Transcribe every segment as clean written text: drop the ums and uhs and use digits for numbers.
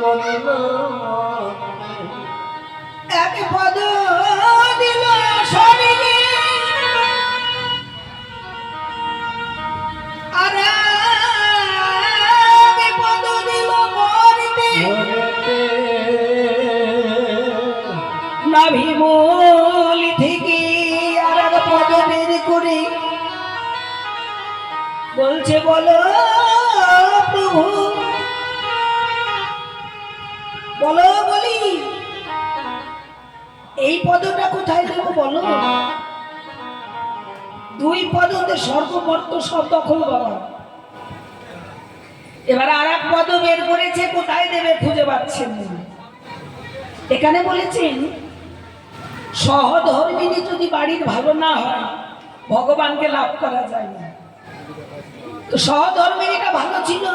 বলিল এক পদ দিল শরীরে আর এক পদ দিল মরিতে নাভিমূল থেকে আর এক পদ বের করে বলছে বলো প্রভু বলো বলি এই পদটা কোথায় দেবো বলো দুই পদতে স্বর্গমর্ত সব দখল বাবা এবার আর এক পদ বের করেছে কোথায় দেবে খুঁজে পাচ্ছেন না এখানে বলেছেন সহধর্মিনী যদি বাড়ির ভালো না হয় ভগবানকে লাভ করা যায় না তো সহধর্মিনীটা ভালো ছিল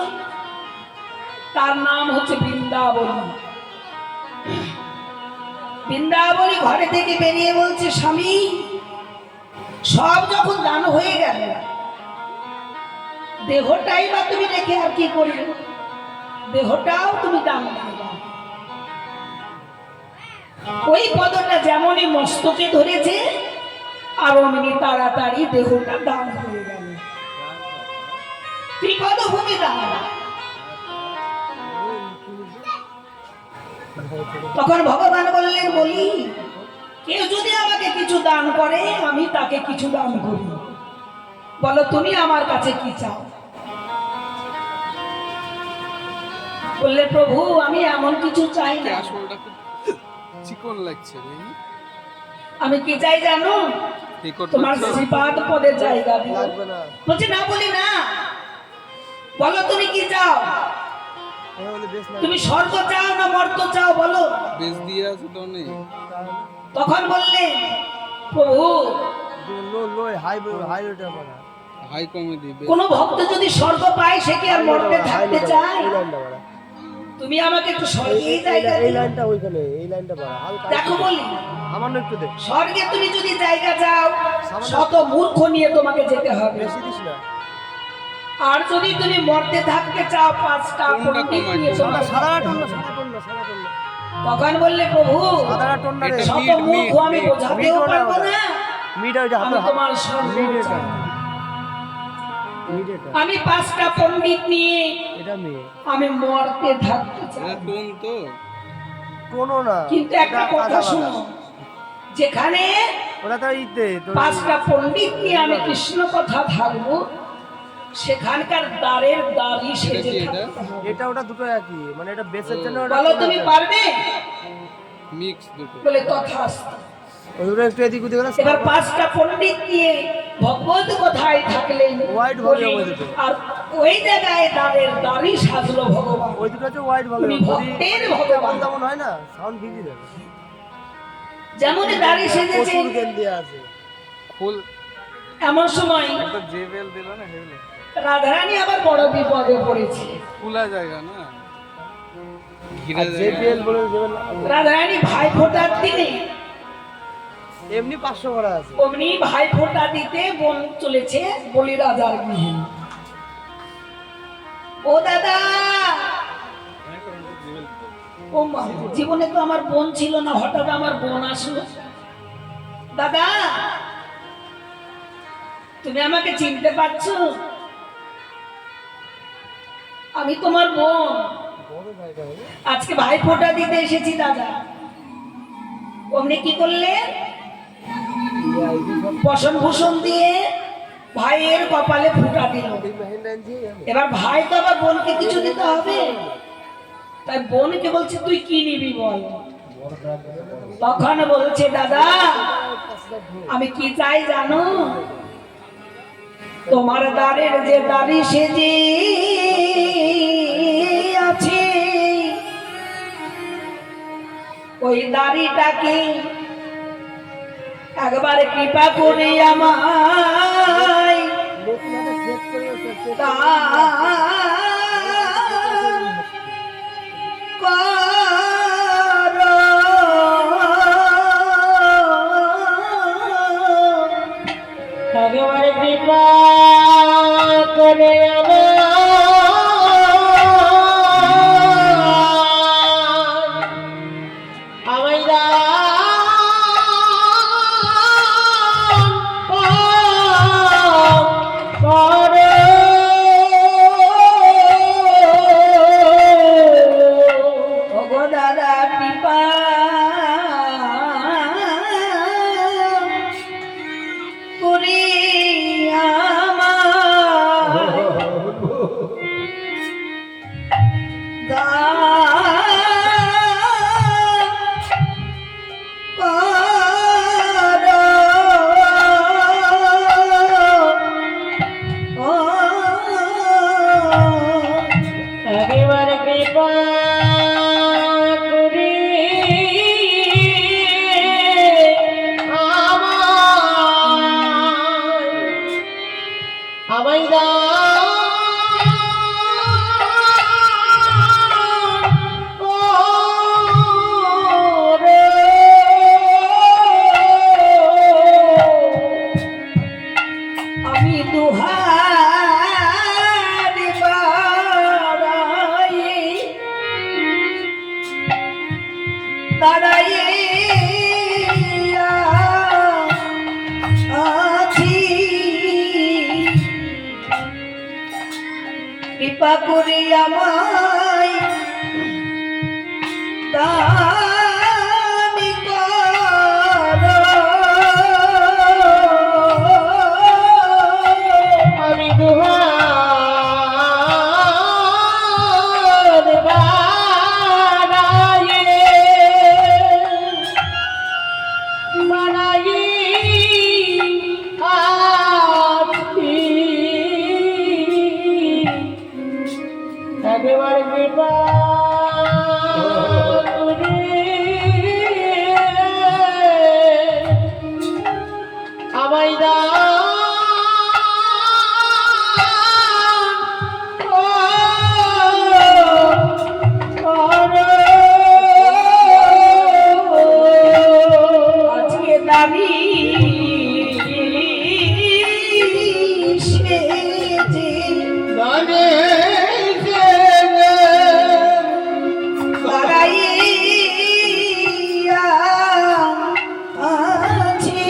তার নাম হচ্ছে বৃন্দাবনী বৃন্দাবনী ঘরে থেকে বেরিয়ে বলছে স্বামী সব যখন দান হয়ে গেল দেহটাই বা তুমি রেখে আর কি করবে দেহটাও তুমি দান করে দাও ওই পদটা যেমনই মস্তকে ধরেছে আর অমনি তাড়াতাড়ি দেহটা দান হয়ে গেল ত্রিপদভূমি দান তখন ভগবান বললেন বলি কেউ যদি আমাকে কিছু দান করে আমি তাকে কিছু দান করি বলো তুমি আমার কাছে কি চাও বললে প্রভু আমি এমন কিছু চাই না চিকন লাগছে আমি কি চাই জানো তোমার শ্রীপাদ পদের জায়গা দিও বলছে না বলি না বলো তুমি কি চাও তুমি স্বর্গ চাও না মর্ত চাও বলো বেশ দিয়ে আছে তো নেই তখন বললে প্রভু হাই কমে দিবে কোন ভক্ত যদি স্বর্গ পায় সে কি আর মর্তে থাকতে চায় তুমি আমাকে একটু স্বর্গেই জায়গা এই লাইনটা ওইখানে এই লাইনটা বাড়া দেখো বলি সামান্য একটু দে স্বর্গে তুমি যদি জায়গা চাও শত মূর্খ নিয়ে তোমাকে যেতে হবে বেশি দিস না আর যদি তুমি মর্তে থাকতে চাও পাঁচটা পণ্ডিত নিয়ে সাদা সারা টন না সাদা টন না সাদা টন না তখন বললে প্রভু সাদা টন না রে শত মূর্খ আমি বোঝাতেও পারবো না মিটা ওইটা আমি তোমার স্বর্গ চাই। আমি পাঁচটা পণ্ডিত নিয়ে এটা মেয়ে আমি মর্তে থাকতে চাই এটা কোন তো কোনো না কিন্তু একটা কথা শুনো যেখানে ওরা তো ইতে পাঁচটা পণ্ডিত নিয়ে আমি কৃষ্ণ কথা থাকবো সেখানকার দ্বারের দ্বারই সেজে থাকতে হবে। এটা ওটা দুটো একই মানে এটা বেসের জন্য ওটা বলো তুমি পারবে মিক্স দুটো বলে তথাস্তু ওই দুটো একটু এদিক ওদিক করে এবার পাঁচটা পণ্ডিত নিয়ে ভগবত কথায় থাকলেন হোয়াইট ভলিউম ওই দুটো আর ওই জায়গায় দ্বারের দ্বারই সাজলো ভগবান ওই দুটো হচ্ছে হোয়াইট ভলিউম উনি ভক্তের ভগবান তেমন হয় না সাউন্ড ভিজি দেবে যেমন দাঁড়ি সেজেছে প্রচুর জ্ঞান দেয়া আছে ফুল এমন সময় একটা জেবেল দিল না হেলে রাধারানী আবার বড় বিপদে পড়েছে খোলা জায়গা না ঘিরা জায়গা জেপিএল বলে জেবেল রাধারানী ভাই ফোটার দিনে এমনি 500 করা আছে অমনি ভাই ফোটা দিতে বোন চলেছে বলি রাজার গৃহে ও দাদা ও মা জীবনে তো আমার বোন ছিল না হঠাৎ আমার বোন আসলো দাদা তুমি আমাকে চিনতে পারছো আমি তোমার বোন আজকে ভাই ফোটা দিতে এসেছি দাদা অমনি কি করলে বসন ভূষণ দিয়ে ভাইয়ের কপালে ফুটা দিল এবার ভাই তো আবার বোনকে কিছু দিতে হবে তাই বোনকে বলছে তুই কি নিবি বল তখন বলছে দাদা আমি কি চাই জানো তোমার দ্বারের যে দাড়ি সেজে আছে ওই দাড়িটাকে একবার কৃপা করে আমায় একবার কৃপা করে আমায় কৃপা করে আমায় দানি করো। আমি দুহার বানায়ে আছি একেবারে কৃপা করে আমায় দান আজকে দাবি সেজে দাঁড়াইয়া আছি।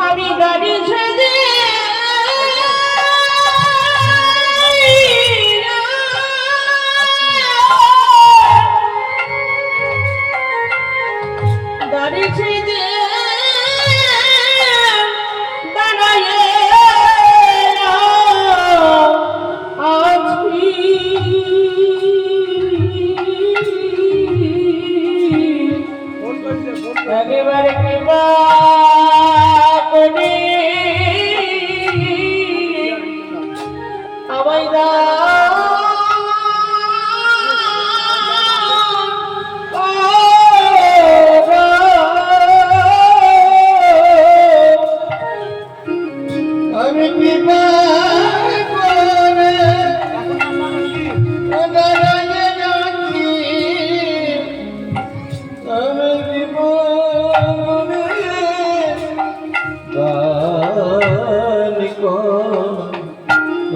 আমি গাড়ি ছেড়ে গাড়ি ছেড়ে দাঁড়ায়ে আছি একেবারে কৃপা করে আমায় দান করো। আমি কৃপা করে দাঁড়ায়ে আছি আমি কৃপা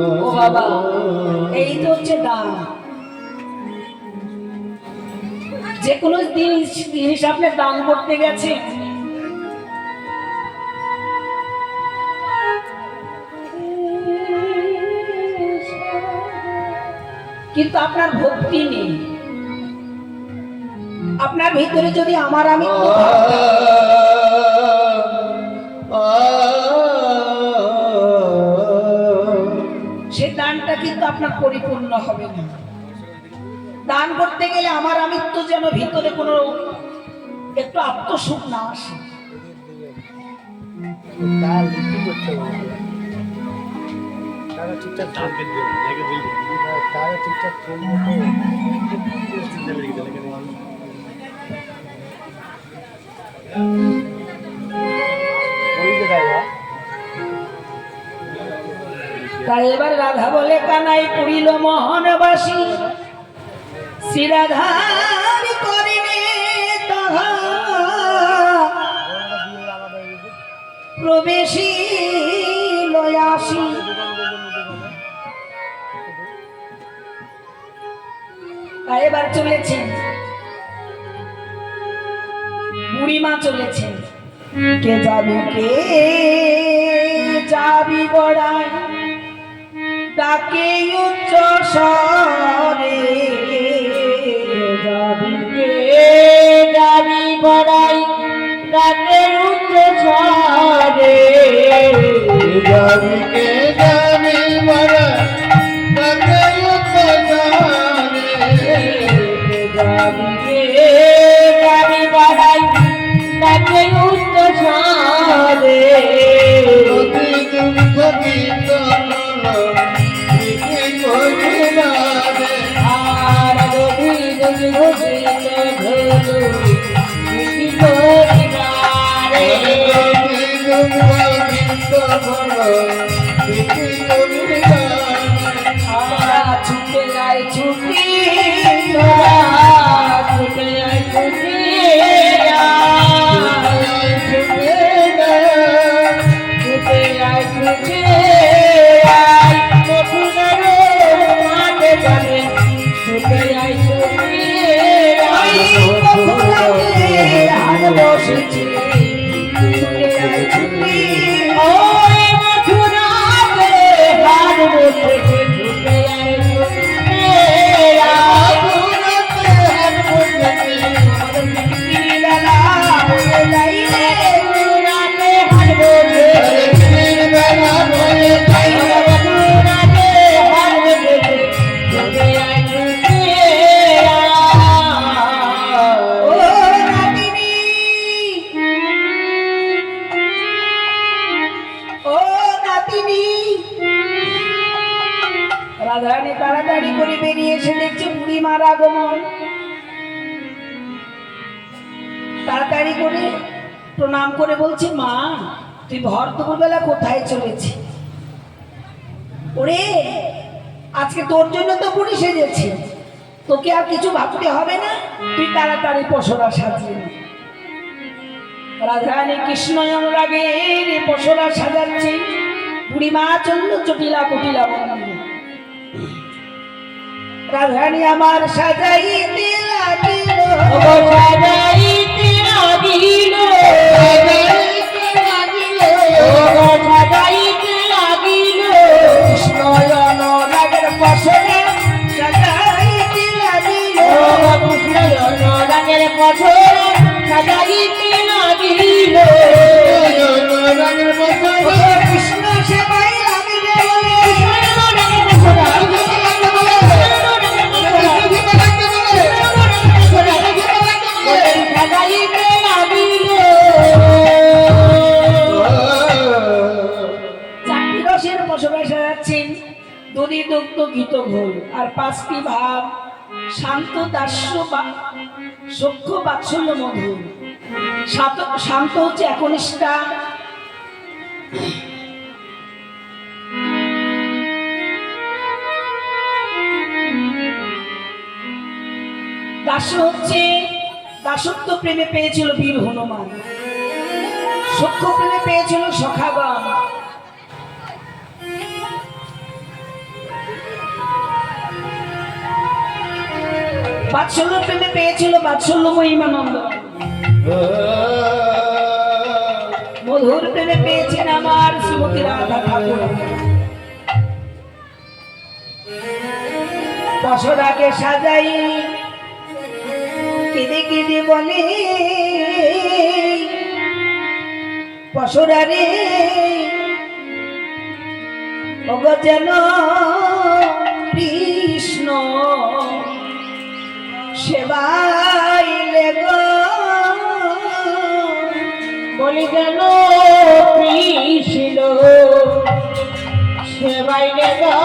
ও বাবা, এই তো হচ্ছে দান। যে কোনো জিনিস আপনি দান করতে গেছে, কিন্তু আপনার ভক্তি নেই। আপনার ভিতরে যদি আমার আমি সে দানটা কিন্তু আপনার পরিপূর্ণ হবে না। দান করতে গেলে আমার আমিত্ব যেন ভিতরে কোনো একটু আত্মসুখ না আসে। তার কি করতে হবে তারা ঠিকঠাক টার্গেট দেবে নাকি বলবো তারা ঠিকঠাক চলবে ওই জায়গায় তাই এবার রাধা বলে কানাই পুরিল মোহনবাসী শ্রীরাধার করিলে তাহা প্রবেশী লয়াসী। তাই এবার চলেছেন বুড়িমা চলেছেন। কে যাবি বড়াই ডাকে উচ্চ স্বরে। যাবি বড়াই ডাকে উচ্চ স্বরে যাবি বড়াই ডাকে উচ্চ স্বরে যাবি বড়াই ডাকে উচ্চ স্বরে ছুটে যায় ছুটি ছুটে ছুটে ছুটে তাড়াতাড়ি করে বেরিয়ে এসে দেখছে বুড়িমার আগমন। তাড়াতাড়ি করে প্রণাম করে বলছে, মা তুই ভর দুপুরবেলা কোথায় চলেছি? ওরে আজকে তোর জন্য তো বুড়ি সেজেছি, তোকে আর কিছু ভাবতে হবে না, তুই তাড়াতাড়ি পশরা সাজিয়ে নে। রাধারানী কৃষ্ণ অনুরাগের পশরা সাজাচ্ছে। বুড়িমা চলল চটিলা কুটিলা মন্দিরে। রাধারানী আমার সাজাইতে লাগিল, সাজাইতে লাগিল, সাজাইতে লাগিল, কৃষ্ণ অনুরাগের পশরা সাজাইতে লাগিল, কৃষ্ণ অনুরাগের পশরা সাজাইতে লাগিল, কৃষ্ণ সেবাই লাগিলে সাজাইতে লাগিল। চারটি রসের পশরা সাজাচ্ছেন, দধি দুগ্ধ ঘিত ঘোল আর পাঁচটি ভাব, শান্ত দাস্য সখ্য বাৎসল্য মধুর। শান্ত হচ্ছে একনিষ্ঠা, দাস্য হচ্ছে দাসত্ব প্রেমে পেয়েছিল বীর হনুমান, সখ্য প্রেমে পেয়েছিল সখাগণ, বাৎসল্য প্রেমে পেয়েছিল বাৎসল্য মহিমানন্দ, মধুর প্রেমে পেয়েছেন আমার শ্রীমতী রাধা ঠাকুর। পশরাকে সাজাই কেঁদে কেঁদে বলে, পশরা রে ওগ যেন কৃষ্ণ সেবাইলে গো, বলি যেন কৃষ্ণ সেবাইলে গো,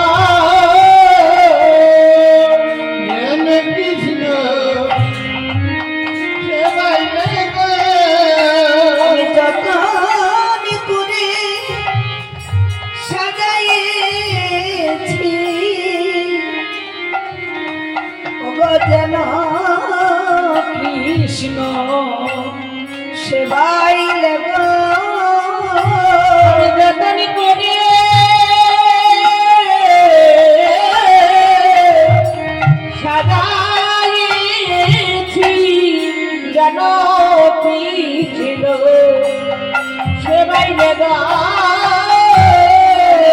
কৃষ্ণ সেবাইলে গো, যতন করে সাজাইছি ওগো যেন কৃষ্ণ সেবাইলে গো, যতন করে সাজাইছি যেন কৃষ্ণ সেবাইলে গো,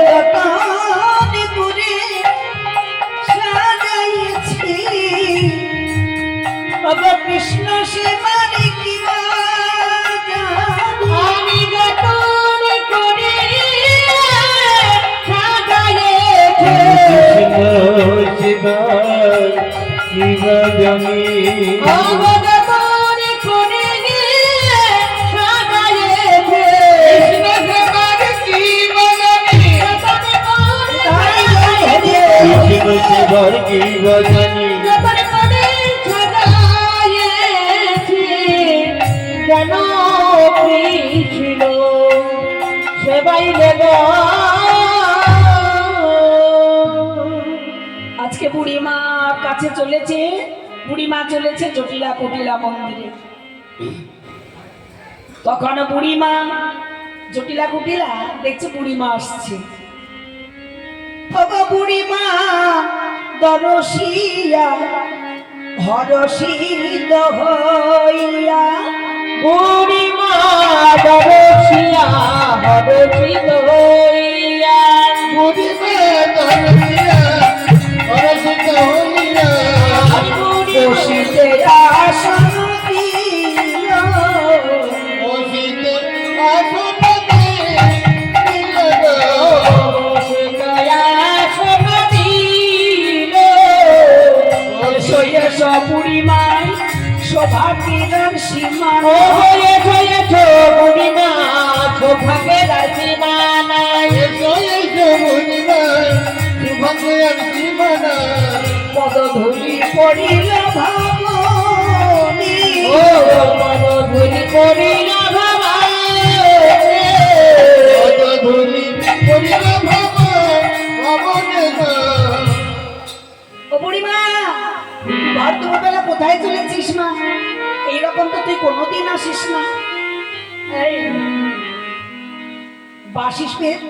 যতন করে সাজাইছি ওগো কৃষ্ণ সেবার কি আমি যতন করে সাজাইছি, জানি অবগতন করে সাজাইছি, কৃষ্ণ সেবার কি জানি, যেন কৃষ্ণ সেবাইলে গো। আজকে বুড়িমা কাছে চলেছে, বুড়িমা চলেছে জটিলা কুটিলা মন্দিরে। তখন বুড়িমা জটিলা কুটিলা দেখছে বুড়িমা আসছে। বুড়িমা দরশিয়া হরষিত হইয়া, বুড়িমা দরশিয়া হরষিত হইয়া, বুড়িমা দরশিয়া হরষিত হইয়া, বসিতে আসন দিল, বসিতে আসন দিল গো, বসিতে আসন দিল, সইয়েছ বুড়িমায় সৌভাগ্যের সীমা, হয়েছ বুড়িমা সৌভাগ্যের সীমা নাই, বুড়িমা সৌভাগ্যের সীমা মনা পদধূলি পড়িল ভাবনি ও পদধূলি পড়িল ভাবনি পদধূলি পড়িল ভাবনি ও বুড়িমা ভর দুপুরবেলা কোথায় চলেছিস মা? এইরকম তো তুই কোনোদিন আসিস না। এই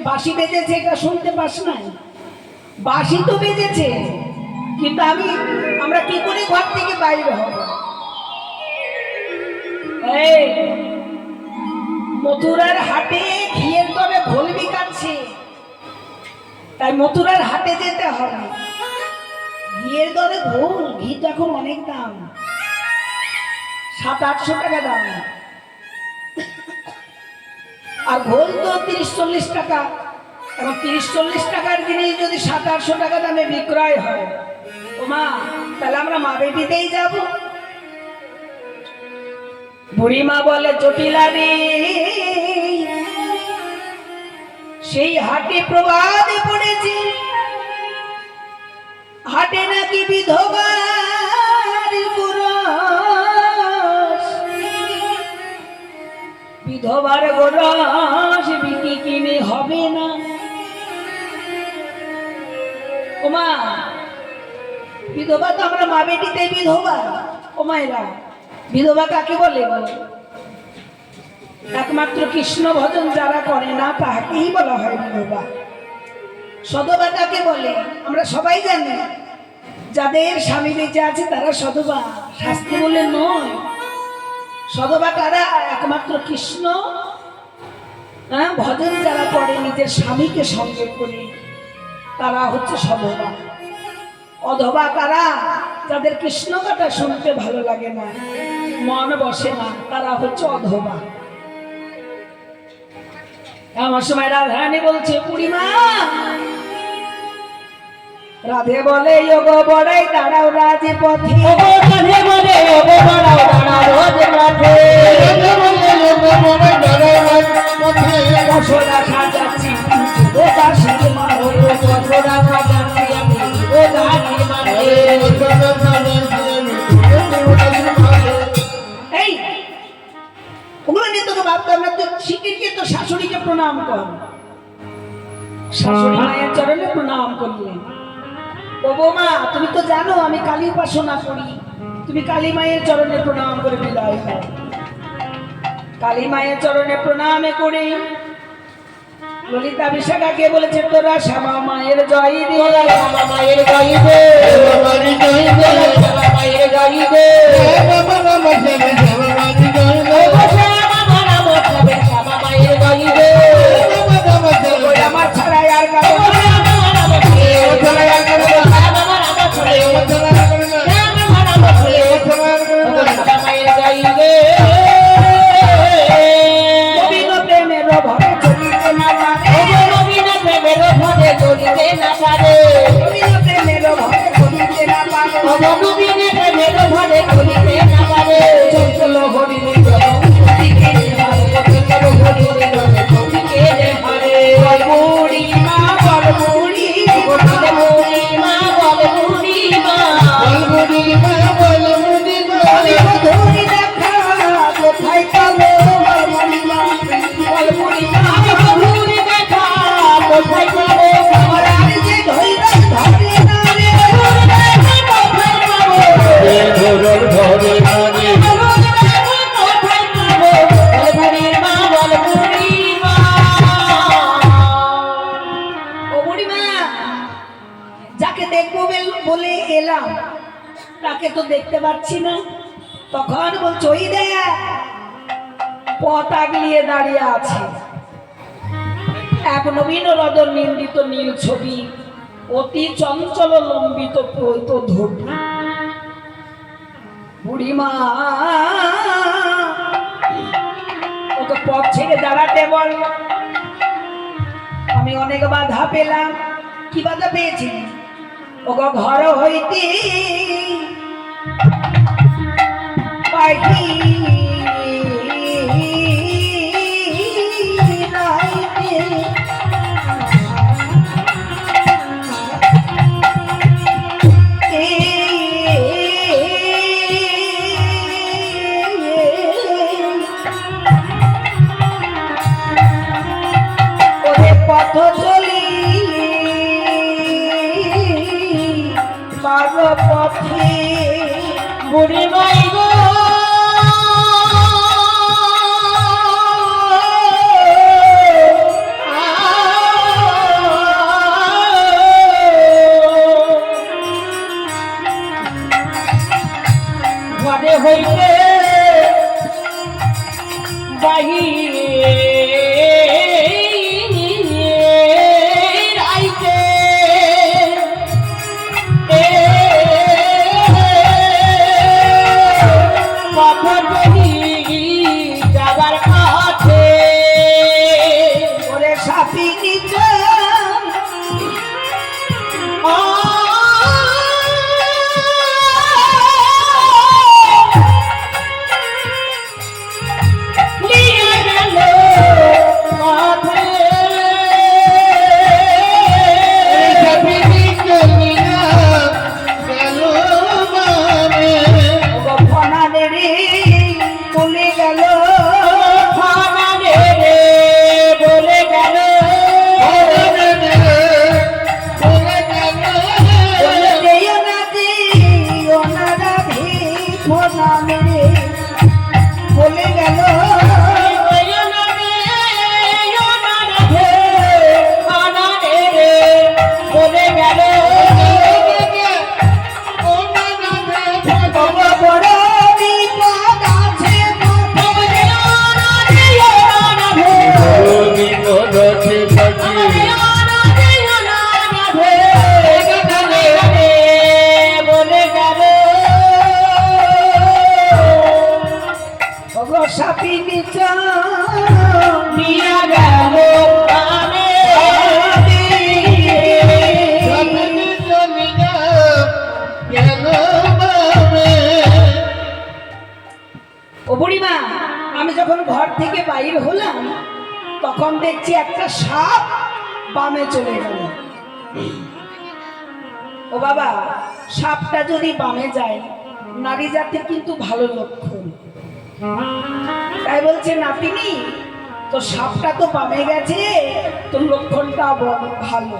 বাঁশি বেজেছে, এটা শুনতে পাস না? বাঁশি তো বেজেছে, কিন্তু আমরা কি করে ঘর থেকে বাইরে হব? এই মথুরার হাটে ঘিয়ের দরে ঘোল বিকাচ্ছে, তাই মথুরার হাটে যেতে হবে। ঘিয়ের দরে ঘোল, ঘি তো এখন অনেক দাম, 700-800 টাকা দাম, আর ঘোল তো 30-40 টাকা। এবং 30-40 টাকার জিনিস যদি 700-800 টাকা দামে বিক্রয় হয়, ও মা, তাহলে আমরা মা বেটিতেই যাব। বুড়িমা বলে, জটিলা রে, সেই হাটে প্রবাদে পড়েছে, হাটে নাকি বিধবার গোরস, বিধবার গোরস বিক্রি কিনে হবে না। ওমা, বিধবা তো আমরা মা বেটিতে বিধবা। ও মায়েরা, বিধবা কাকে বলে? একমাত্র কৃষ্ণ ভজন যারা করে না তাকেই বলা হয় বিধবা। সধবা কাকে বলে? আমরা সবাই জানি, যাদের স্বামী বেঁচে আছে তারা সধবা, শাস্তি বলে নয়। সধবা কারা? একমাত্র কৃষ্ণ ভজন যারা করে নিজের স্বামীকে সঙ্গে করে, তারা হচ্ছে সধবা। অধবা কারা? যাদের কৃষ্ণ কথা শুনতে ভালো লাগে না, মন বসে না, তারা হচ্ছে অধবা। আমার সময় রাধারানী বলছে, বুড়িমা, রাধে বলে, ওগো বড়াই দাঁড়াও রাজে পথে, রাধে বলে, ওগো বড়াও দাঁড়াও রাজে পথে, রাধে বলে, ওগো বড়াই দাঁড়াও রাজে পথে, বসরা সাজাচ্ছি ও দাসীর মা, ও বসরা সাজাচ্ছি আমি ও দাসীর মা। এই ওগুলো নিয়ে তোকে ভাবতাম না, তুই শিখিয়ে তো শাশুড়িকে প্রণাম কর, শাশুড়ি মায়ের চরণে প্রণাম করলেন। ও বৌমা, তুমি তো জানো আমি কালী উপাসনা করি, তুমি কালী মায়ের চরণে প্রণাম করে বিদায় হও। কালী মায়ের চরণে প্রণামে করে ললিতা বিশাখাকে বলেছে, তোরা শ্যামা মায়ের জয় দে, শ্যামা মায়ের জয় দে, শ্যামা মায়ের জয় দে, শ্যামা মায়ের জয় দে, বাবা রাম শ্যামা মায়ের জয় দে, শ্যামা রাম শ্যামা মায়ের জয় দে, বাবা রাম আমার ছাড়া আর কারো তাকে তো দেখতে পাচ্ছি না। তখন বলছো, ওই দেখ পথ আগলিয়ে দাঁড়িয়ে আছে এক নবীন রদন নিন্দিত নীল ছবি, অতি চঞ্চল লম্বিত প্রৈত ধূর্ত। বুড়িমা, ওকে পথ ছেড়ে দাঁড়াতে বল। আমি অনেক বাধা পেলাম। কি বাধা পেয়েছি? ওগো ঘর হইতে পাখি পথে বুড়ি মাই গো ঘরে হইতে বাহির আইতে যাবার কাছে ওরে সাপি নিচে বুড়িমা আমি যখন ঘর থেকে বাইর হলাম তখন দেখছি একটা সাপ বামে চলে গেল। ও বাবা, সাপটা যদি বামে যায় নারী জাতির কিন্তু ভালো লক্ষণ। তাই বলছে নাতিনি তো সাপটা তো বামে গেছে, তোর লক্ষণটা ভালো।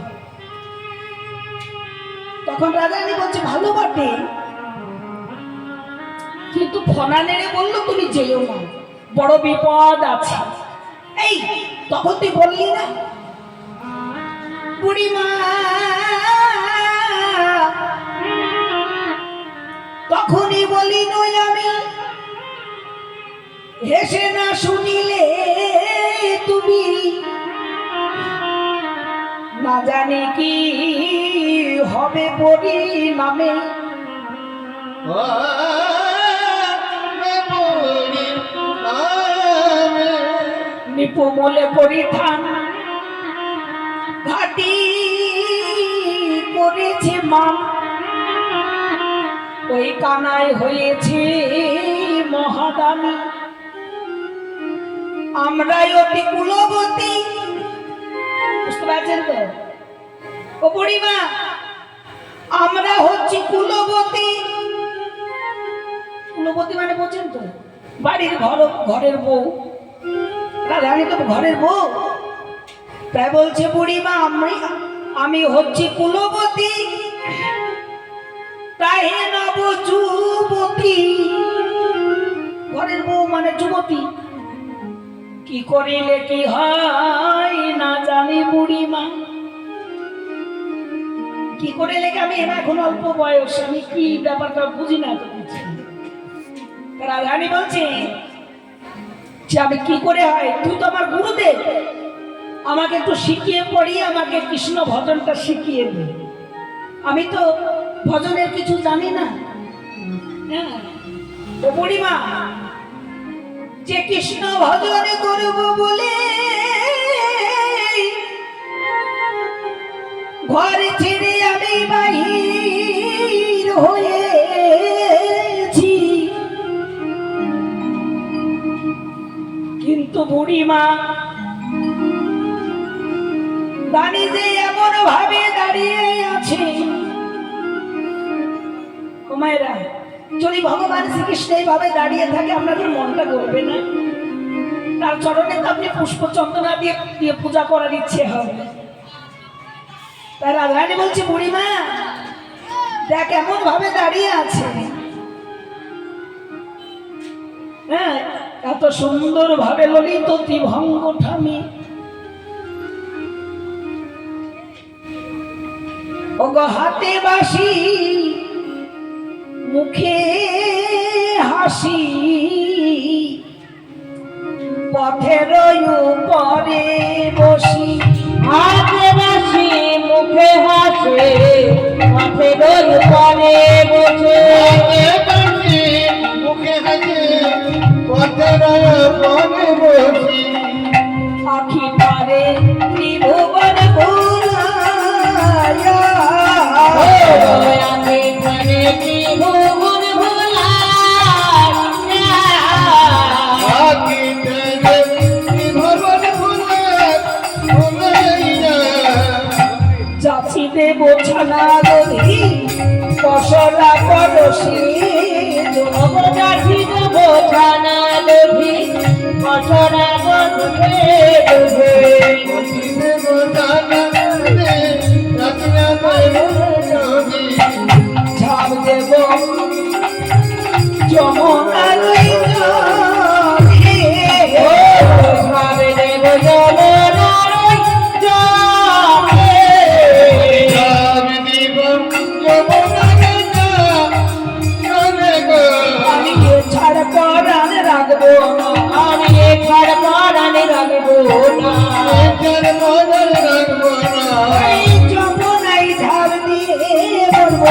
তখন রাজারানী বলছে ভালো বটে, কিন্তু ফনা নেড়ে বললো তুমি যেও না, বড় বিপদ আছে। এই তখন তুই বললি না বুড়িমা, তখনই বলি নই আমি, হেসে না শুনিলে তুমি না জানি কি হবে পরিণামে। নিপুমলে পরিধান ঘাটি করেছে মান, ওই কানায় হয়েছে মহাদানী। আমরাই অতি কুলবতী, বুঝতে পারছেন তো ও বুড়িমা? আমরা হচ্ছি কুলবতী। কুলবতী মানে বোঝেন তো, বাড়ির ঘরের বউ। রাধারানী তো ঘরের বউ। তাই বলছে বুড়িমা আমি হচ্ছি কুলবতী, তাই নব যুবতী। ঘরের বউ মানে যুবতী। কি করিলে কি হয় না জানি বুড়িমা, কি করে লেগে আমি এখন অল্প বয়স, আমি কি ব্যাপারটা বুঝি না তো কিছু। রাধারানী বলছে যে আমি কি করে হয়, তুই তো আমার গুরুদেব, আমাকে একটু শিখিয়ে পড়িয়ে আমাকে কৃষ্ণ ভজনটা শিখিয়ে দে। আমি তো ভজনের কিছু জানি না। হ্যাঁ ও বুড়িমা, যে কৃষ্ণ ভজন করব বলে ঘর ছেড়ে আমি বাহির হয়েছি, কিন্তু বুড়িমা জানি যে এমন ভাবে দাঁড়িয়ে আছে। কুমাইরা, যদি ভগবান শ্রীকৃষ্ণ এইভাবে দাঁড়িয়ে থাকে আপনাদের মনটা করবে না? তার চরণে তো আপনি পুষ্প চন্দনা দিয়ে পূজা করার ইচ্ছে হবে। তাই রাধারানী বলছে বুড়িমা দেখ এমন ভাবে দাঁড়িয়ে আছে, হ্যাঁ, এত সুন্দর ভাবে ললিত ত্রিভঙ্গ ঠামি। ওগো হাতে বাঁশি মুখে হাসি, পথের উপরে বসি। হাতে বাঁশি মুখে হাসে, পথের উপরে বসে। মুখে হাসে পথের উপরে বসি। আখি পারে ত্রিভুবন ভুলাইয়া, আমি মনে ত্রিভুবন ভুলাইয়া। যাচি দেব ছানা দধি পশরা পরশি। যাচি দেব ছানা দধি পশরা পরশি। ঝাপ দেব যমুনার জলে, ভাবে দেব যমুনার জলে। আমি ছাড় পরাণ রাখবো না, আমি একবার পরাণে রাখবো না। এই যমুনায় ঝাড় দিয়ে বলবো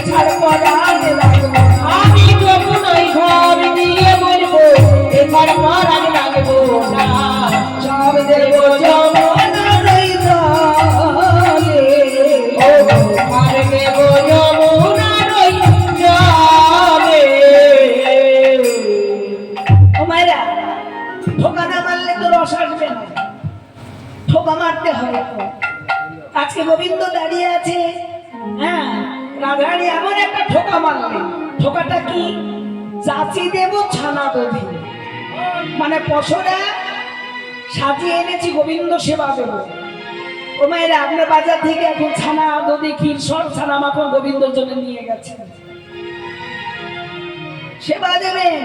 ছাড় পরাণ রাখবো না। আমি যমুনায় ঘর দিয়ে বলবো একবার পরাণে রাখবো না। ঝাড় দেব যমুনার জলে, আর দেব যমুনার জলে। ও মায়েরা, ঠোকা না মারলে তো রস আসবে না, ঠোকা মারতে হবে তো। আজকে গোবিন্দ দাঁড়িয়ে আছে, হ্যাঁ, রাধারানী এমন একটা ঠোকা মারলে। ঠোকাটা কি? চাচি দেব ছানা দধি, মানে পশরা সাজিয়ে এনেছি গোবিন্দ সেবা দেব। ও মায়েরা, আপনার বাজার থেকে এখন ছানা দধি ক্ষীর সব ছানা মাখন গোবিন্দর জন্য নিয়ে গেছেন, সেবা দেবেন।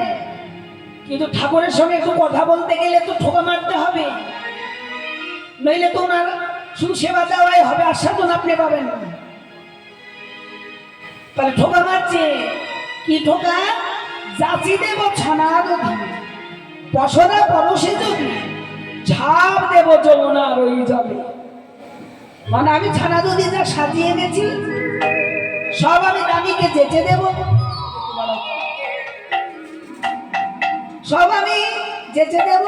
কিন্তু ঠাকুরের সঙ্গে একটু কথা বলতে গেলে তো ঠোকা মারতে হবে, নইলে তো ওনার শুধু সেবা দেওয়াই হবে, আস্বাদন আপনি পাবেন না। তাহলে ঠোকা মারছে কি? ঠোকা যাচি দেব ছানা দধি পশরা পরশে যদি, ঝাপ দেব যমুনার ওই জলে। মানে আমি ছানা দধি যা সাজিয়ে এনেছি সব আমি দামিকে যেচে দেব, সব আমি যেচে দেব।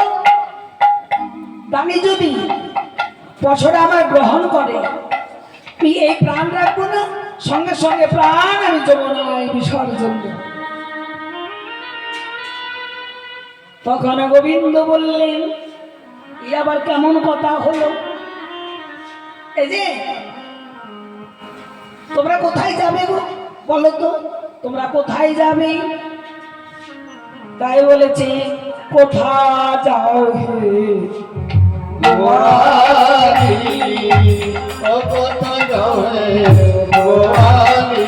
দামি যদি পছরা আমার গ্রহণ করে, তুই এই প্রাণ রাখবো না, সঙ্গে সঙ্গে প্রাণ আমি যমুনায় বিসর্জন দেব। তখন গোবিন্দ বললেন, এ আবার কেমন কথা হলো? এই যে তোমরা কোথায় যাবে গো, বলো তো তোমরা কোথায় যাবে? তাই বলেছে, কোথা যাও হে তোমাদের আর কোথা যাও হে ভবানী,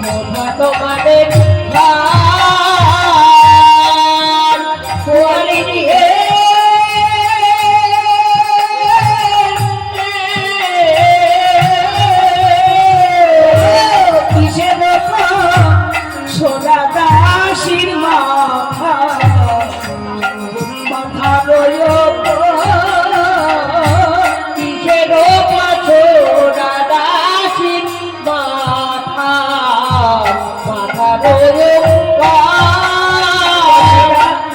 কোথা তোমাদের সোনা দাসির মাথা মাথা রয় কিসের পাথর দাসির মাথা মাথা রয়ে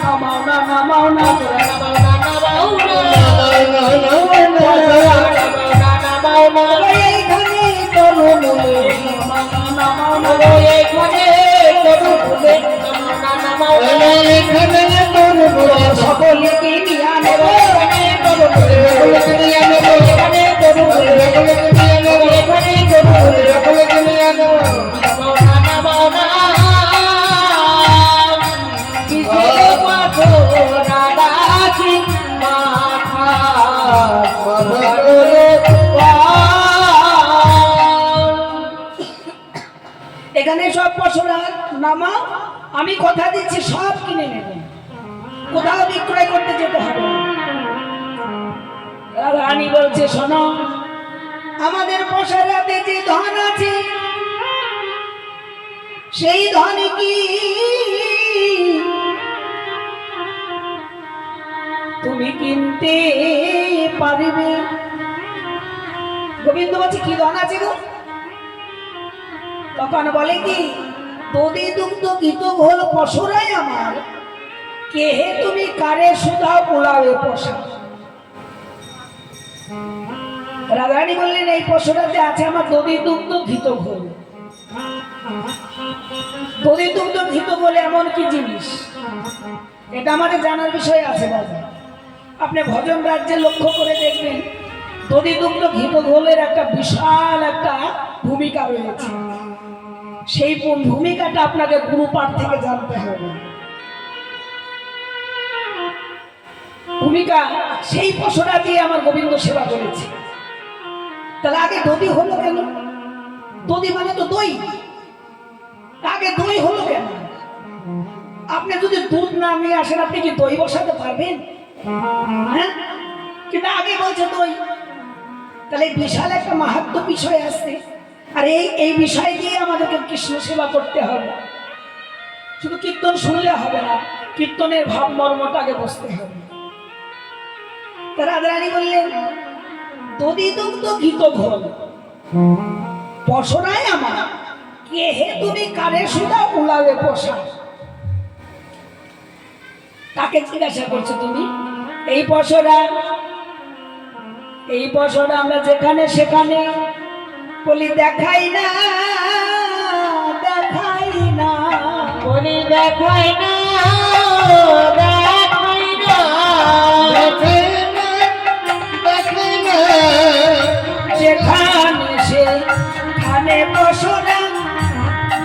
নামাও না নামাও না এইখানে তরুণে নামাও না সকলকে নিয়া নেব পশুরা নামা, আমি কথা দিচ্ছি সব কিনে নেবেন, কোথাও বিক্রয় করতে যেতে হবে না। রানী বলছে শোনো, আমাদের পশুরাতে যে ধন আছে সেই ধনে কি তুমি কিনতে পারবে? গোবিন্দ বলছে কি ধন আছে গো? তখন বলে কি, দধি দুগ্ধ ঘিত ঘোল পশুরাই আমার, কে হে তুমি কারে সুধা উলাবে পোষা। রাধারানী বললেন এই পশুরাতে আছে আমার দধি দুগ্ধ ঘিত ঘোল। দধি দুগ্ধ ঘিত ঘোল এমন কি জিনিস, এটা আমাদের জানার বিষয় আছে বাবা। আপনি ভজন রাজ্যে লক্ষ্য করে দেখবেন দধি দুগ্ধ ঘিত ঘোলের একটা বিশাল একটা ভূমিকা রয়েছে। সেই ভূমিকাটা আপনাকে গুরুপাঠ থেকে জানতে হবে। ভূমিকা সেই পশুরা দিয়ে আমার গোবিন্দ সেবা করেছে। তাহলে আগে দধি হলো কেন? দধি মানে তো দই, আগে দই হলো কেন? আপনি যদি দুধ না নিয়ে আসেন আপনি কি দই বসাতে পারবেন? হ্যাঁ, কিন্তু আগে বলছে দই। তাহলে বিশাল একটা মাহাত্ম্য বিষয় আসছে, আর এই বিষয় দিয়ে আমাদেরকে কৃষ্ণ সেবা করতে হবে। শুধু কীর্তন শুনলে হবে না, কীর্তনের ভাব মর্মটা আগে বুঝতে হবে। রাধারানী বললেন দধি দুগ্ধ ঘিত ঘোল পশুরাই আমার, কে হে তুমি কারে সুধা উলাবে পোষা। কাকে জিজ্ঞাসা করছো তুমি? এই পশুরা, এই পশুরা আমরা যেখানে সেখানে বলি দেখাই না, দেখাই না, বলি দেখাই না, দেখাই না, যেখানে সেখানে পশুরা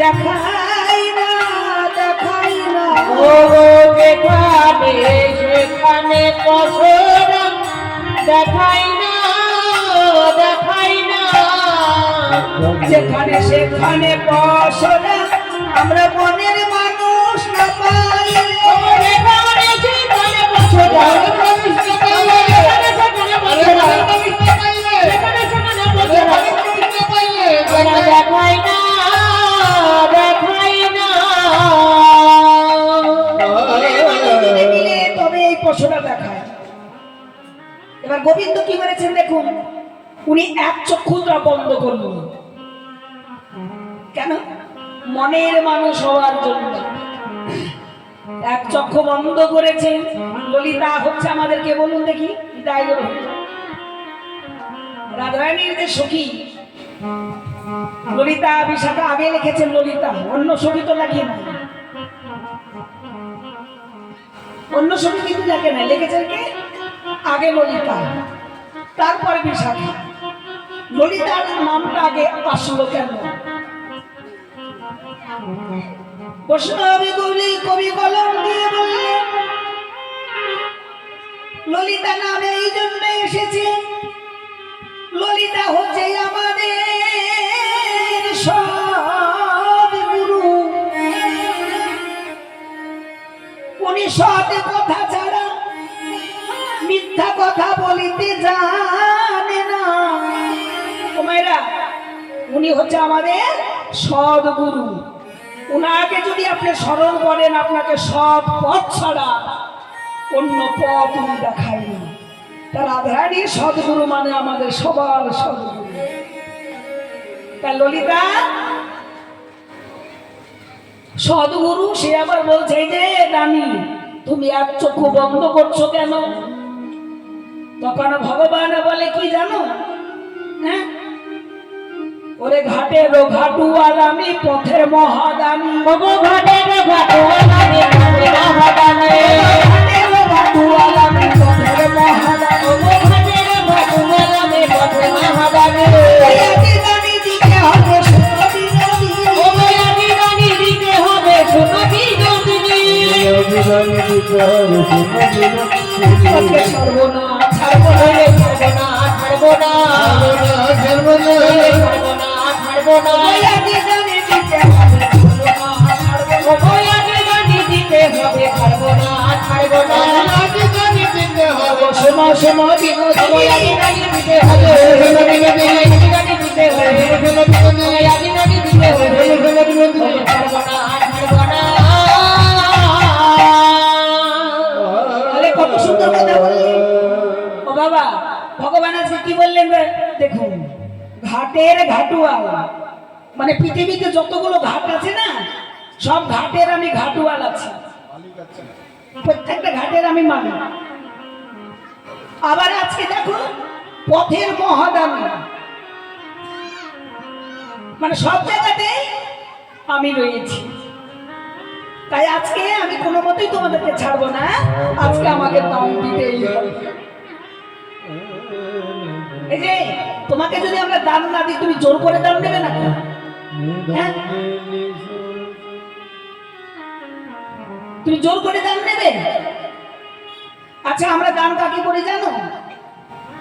দেখাই না, দেখাই না, ও যেখানে সেখানে পশুরা দেখাই না, দেখাই না, যেখানে সেখানে পশুরা আমরা বনের মানুষ না পাই। যেখানে সেখানে পশুরা দেখাই না, দেখাই না, তবে এই পশুরা দেখায়। এবার গোবিন্দ কি করেছেন দেখুন, উনি এক চক্ষুটা বন্ধ করলেন। কেন? মনের মানুষ হওয়ার জন্য এক চক্ষু বন্ধ করেছেন। ললিতা হচ্ছে আমাদেরকে বলুন দেখি, রাধারানীর যে সখী ললিতা, বিশাখা আগে লিখেছেন ললিতা, অন্য সখী তো লেখে না, অন্য সখী কিন্তু লেখে না, লিখেছেন কে? আগে ললিতা, তারপরে বিশাখা। ললিতার নামটা আগে আসলো কেন? বৈষ্ণবী কবি কলম দিয়ে বললেন ললিতা নামে এই জন্য এসেছে, ললিতা হচ্ছে আমাদের সৎ গুরু। উনি সৎ কথা ছাড়া মিথ্যা কথা বলিতে জানে না। তোমরা, উনি হচ্ছে আমাদের সৎ গুরু। উনাকে যদি আপনি স্মরণ করেন আপনাকে সৎ পথ ছাড়া অন্য পথ উনি দেখায় না। তার রাধারানীর সদ্গুরু মানে আমাদের সবার সদ্গুরু। তার ললিতা সদ্গুরু, সে আবার বলছে যে রানী তুমি এক চক্ষু বন্ধ করছো কেন? তখন ভগবান বলে কি জানো? হ্যাঁ, ওরে ঘাটের ঘাটুয়াল আমি পথের মহাদানী, ঘাটের ঘাটুয়াল আমি পথের মহাদানী, ঘাটের ঘাটুয়াল আমি পথের মহাদানী, ঘাটের ঘাটুয়াল আমি পথের মহাদানী। রানী দিতে হবে শুনো বিনোদিনী, রানী রানী দিতে হবে শুনো বিনোদিনী, সর্বনাশ ছাড়বো না, ছাড়বো না, ছাড়বো না, ছাড়বো না, ছাড়বো না, রানী দিতে হবে শুনো তবে ছাড়বো না ছাড়বো না আগে জানি দিতে হবে শোনো শোনো বিনোদিনী আগে নাকি দিতে হবে আগে নাকি দিতে হবে আগে নাকি দিতে হবে ছাড়বো না ছাড়বো না। আরে কত সুন্দর কথা বললেন ও বাবা। ভগবান আজকে কি বললেন দেখুন, ঘাটের ঘাটুয়াল, মানে পৃথিবীতে যতগুলো ঘাট আছে না সব ঘাটের আমি ঘাটুয়াল আছি, প্রত্যেকটা ঘাটের আমি মালিক। আবার আজকে দেখো পথের মহাদানী, মানে সব জায়গাতে আমি রয়েছি। তাই আজকে আমি কোনো মতেই তোমাদেরকে ছাড়বো না, আজকে আমাকে দাম দিতেই হবে। এই যে তোমাকে যদি আমরা দাম না দিই তুমি জোর করে দাম দেবে না? হ্যাঁ? তুমি জোর করে দাম নেবে? আচ্ছা আমরা দাম কাকে করে জানো?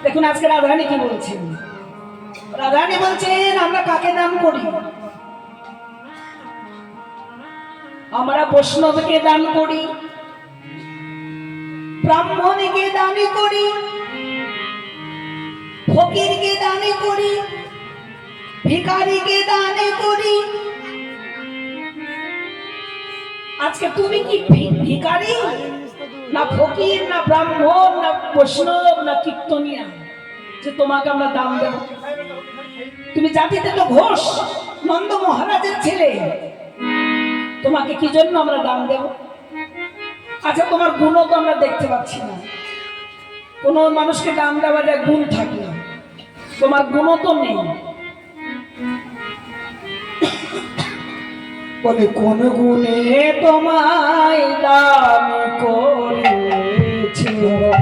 দেখুন আজকে রাধারানী কি বলছেন, রাধারানী বলছেন আমরা কাকে দাম করি? আমরা বৈষ্ণবকে দান করি, ব্রাহ্মণকে দান করি, ফকিরকে দান করি, ভিখারিকে দান করি। আজকে তুমি কি ভিখারি না ফকির না ব্রাহ্মণ না বৈষ্ণব না কীর্তনিয়া যে তোমাকে আমরা দাম দেব? তুমি জাতিতে তো ঘোষ, নন্দ মহারাজের ছেলে, তোমাকে কি জন্য আমরা দাম দেব? আচ্ছা তোমার গুণও তো আমরা দেখতে পাচ্ছি না, কোন মানুষকে দাম দেওয়া যায় গুণ থাকে, তোমার গুণও তো নেই। বলে কোন গুণে তোমায় দাম করেছি,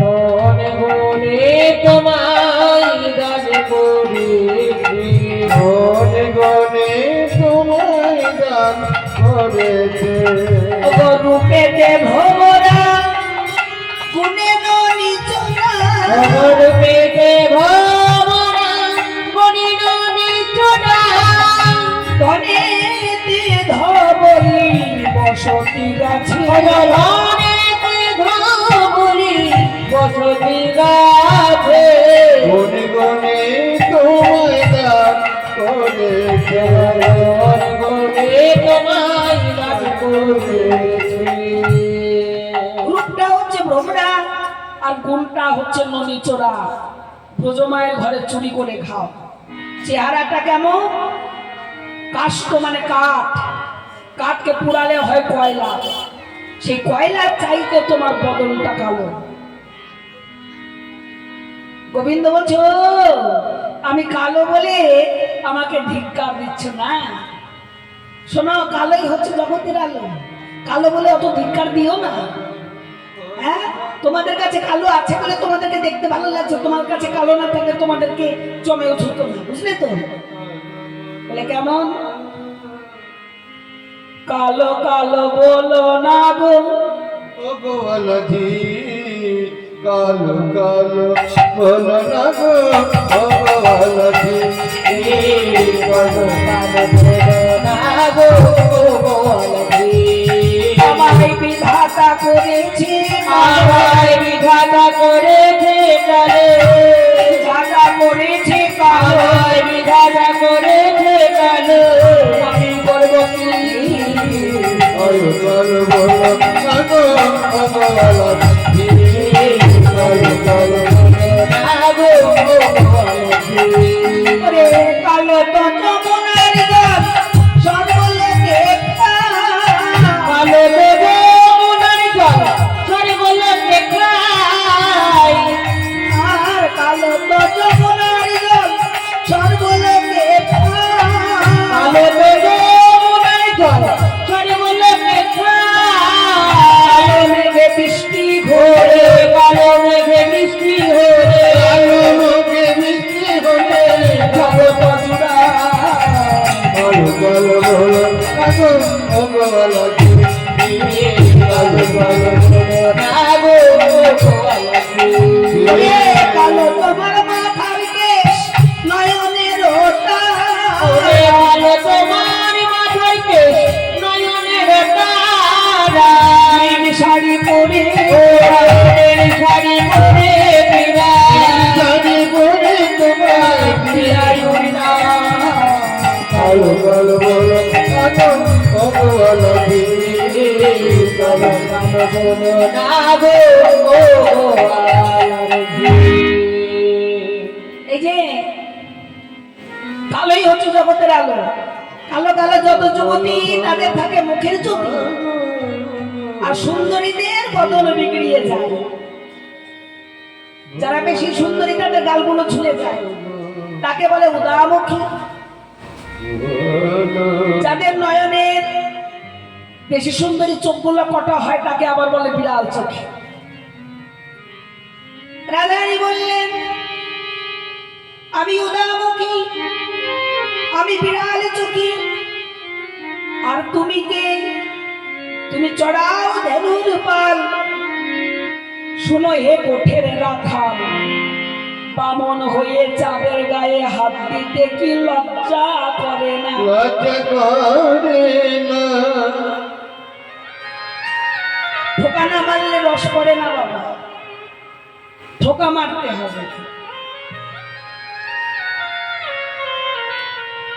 কোন গুণে তোমায় দান করেছি, কোন গুণে তোমায় দান করেছে, রূপেতে ভোরা গুণে গণিচনা, রূপেতে ভরা গুণে গণিচনা, ধনেতে ধবলি বসতি গাছে, ধনেতে ধবলি বসতি গাছে, কোন গুণে তোমায় দান করেছে, কোন গুণে তোমায় দান করেছি। রূপটা হচ্ছে ভ্রমরা আর গুণটা হচ্ছে ননিচোরা, ব্রজমায়ের ঘরে চুরি করে খাও। চেহারাটা কেমন? কাষ্ঠ মানে কাঠ, কাঠকে পুড়ালে হয় কয়লা, সেই কয়লার চাইতে তোমার বদনটা কালো। গোবিন্দ বলছো আমি কালো বলে আমাকে ধিক্কার দিচ্ছ না? শোনো, কালোই হচ্ছে জগতের আলো, কালো বলে অত ধিক্কার দিও না। হ্যাঁ, তোমাদের কাছে কালো আছে বলে তোমাদেরকে দেখতে ভালো লাগছে, তোমার কাছে কালো না থাকলে তোমাদেরকে জমে উঠতো না, বুঝলে তো? বলে কেমন? কালো কালো বলো না গো, ও গো আলাজি, কালো কালো বলো না গো, ও গো আলাজি, কালো কালো বলো না গো গোয়ালজি, আমায় বিধাতা করেছে, আমায় বিধাতা করেছে কালো, বিধাতা করেছে কালো, আমায় বিধাতা করেছে কালো, আমি করবো কি? কালো কালো বলো না গো, ও গো আলাজি, কালো কালো না গো গোয়ালজি, ওরে কালো তো যমুনার জল সর্বলোকে কালো দেবো মনের জল সর্বলোকে খাই, আর কালো তো যমুনার জল সর্বলোকে কালো দেবো মনের জল সর্বলোকে খাই, কালো মেঘে বৃষ্টি ঘোরে, কালো মেঘে বৃষ্টি হয়ে কালো মুখে মিষ্টি হলে, জগৎ জুড়া কালো কালো বলো না গো, ও গো আলাজি, কালো কালো বলো না না গো গোয়ালজি, ওরে কালো তোমার মাথার কেশ নয়নের ওটা, ওরে কালো তোমার মাথায় কেশ নয়নের তারা, নিমিষ কালো কালো বলো না গো ও আলারজি। এই যে কালোই হচ্ছে জগতের আলো। কালো কালো যত যুবতী তাদের থাকে মুখের জ্যোতি, আর সুন্দরীদের বদন বিগড়িয়ে যায়। যারা বেশি সুন্দরী তাদের গালগুলো ঝুলে যায়, তাকে বলে উদামুখী। যাদের নয়নের বেশি সুন্দরী চোখগুলো কটা হয় তাকে আবার বলে বিড়াল চোখে। রাধারানী বললেন আমি উদামুখী, আমি বিড়াল চোখী, আর তুমি কে? তুমি চড়াও ধনুর পাল। শুনো হে কোঠের রাখাল, বামন হয়ে চাঁদের গায়ে হাত দিতে কি লজ্জা করে না? লজ্জা করে না। ঠোকা না মারলে রস পড়ে না বাবা, ঠোকা মারতে হবে।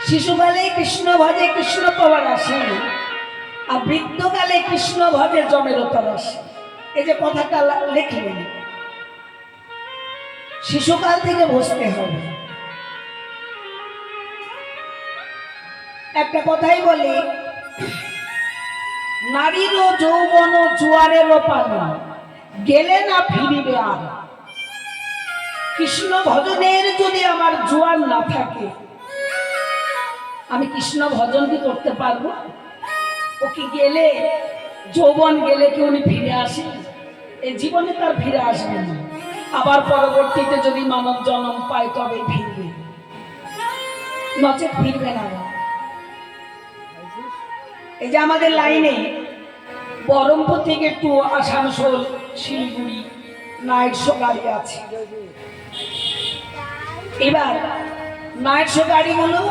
শিশুকালে কৃষ্ণ ভজে কৃষ্ণ পাওয়ার আসে, আর বৃদ্ধকালে কৃষ্ণ ভজে জমেরতার আসে। এই যে কথাটা লিখলেন, শিশুকাল থেকে বসতে হবে। একটা কথাই বলি, নারীর যৌবন জোয়ারের পানি, গেলে না ফিরিবে আর। কৃষ্ণ ভজনের যদি আমার জোয়ার না থাকে, আমি কৃষ্ণ ভজন কি করতে পারবো? ও কি গেলে, যৌবন গেলে কি উনি ফিরে আসে? এই জীবনে তার ফিরে আসবে না। আবার পরবর্তীতে যদি মানব জন্ম পায় তবে ফিরবে, নচেত ফিরবে না। এই যে আমাদের লাইনে বহরমপুর থেকে একটু আসানসোল শিলিগুড়ি নাইট শো গাড়ি আছে। এবার নাইট শো গাড়িগুলো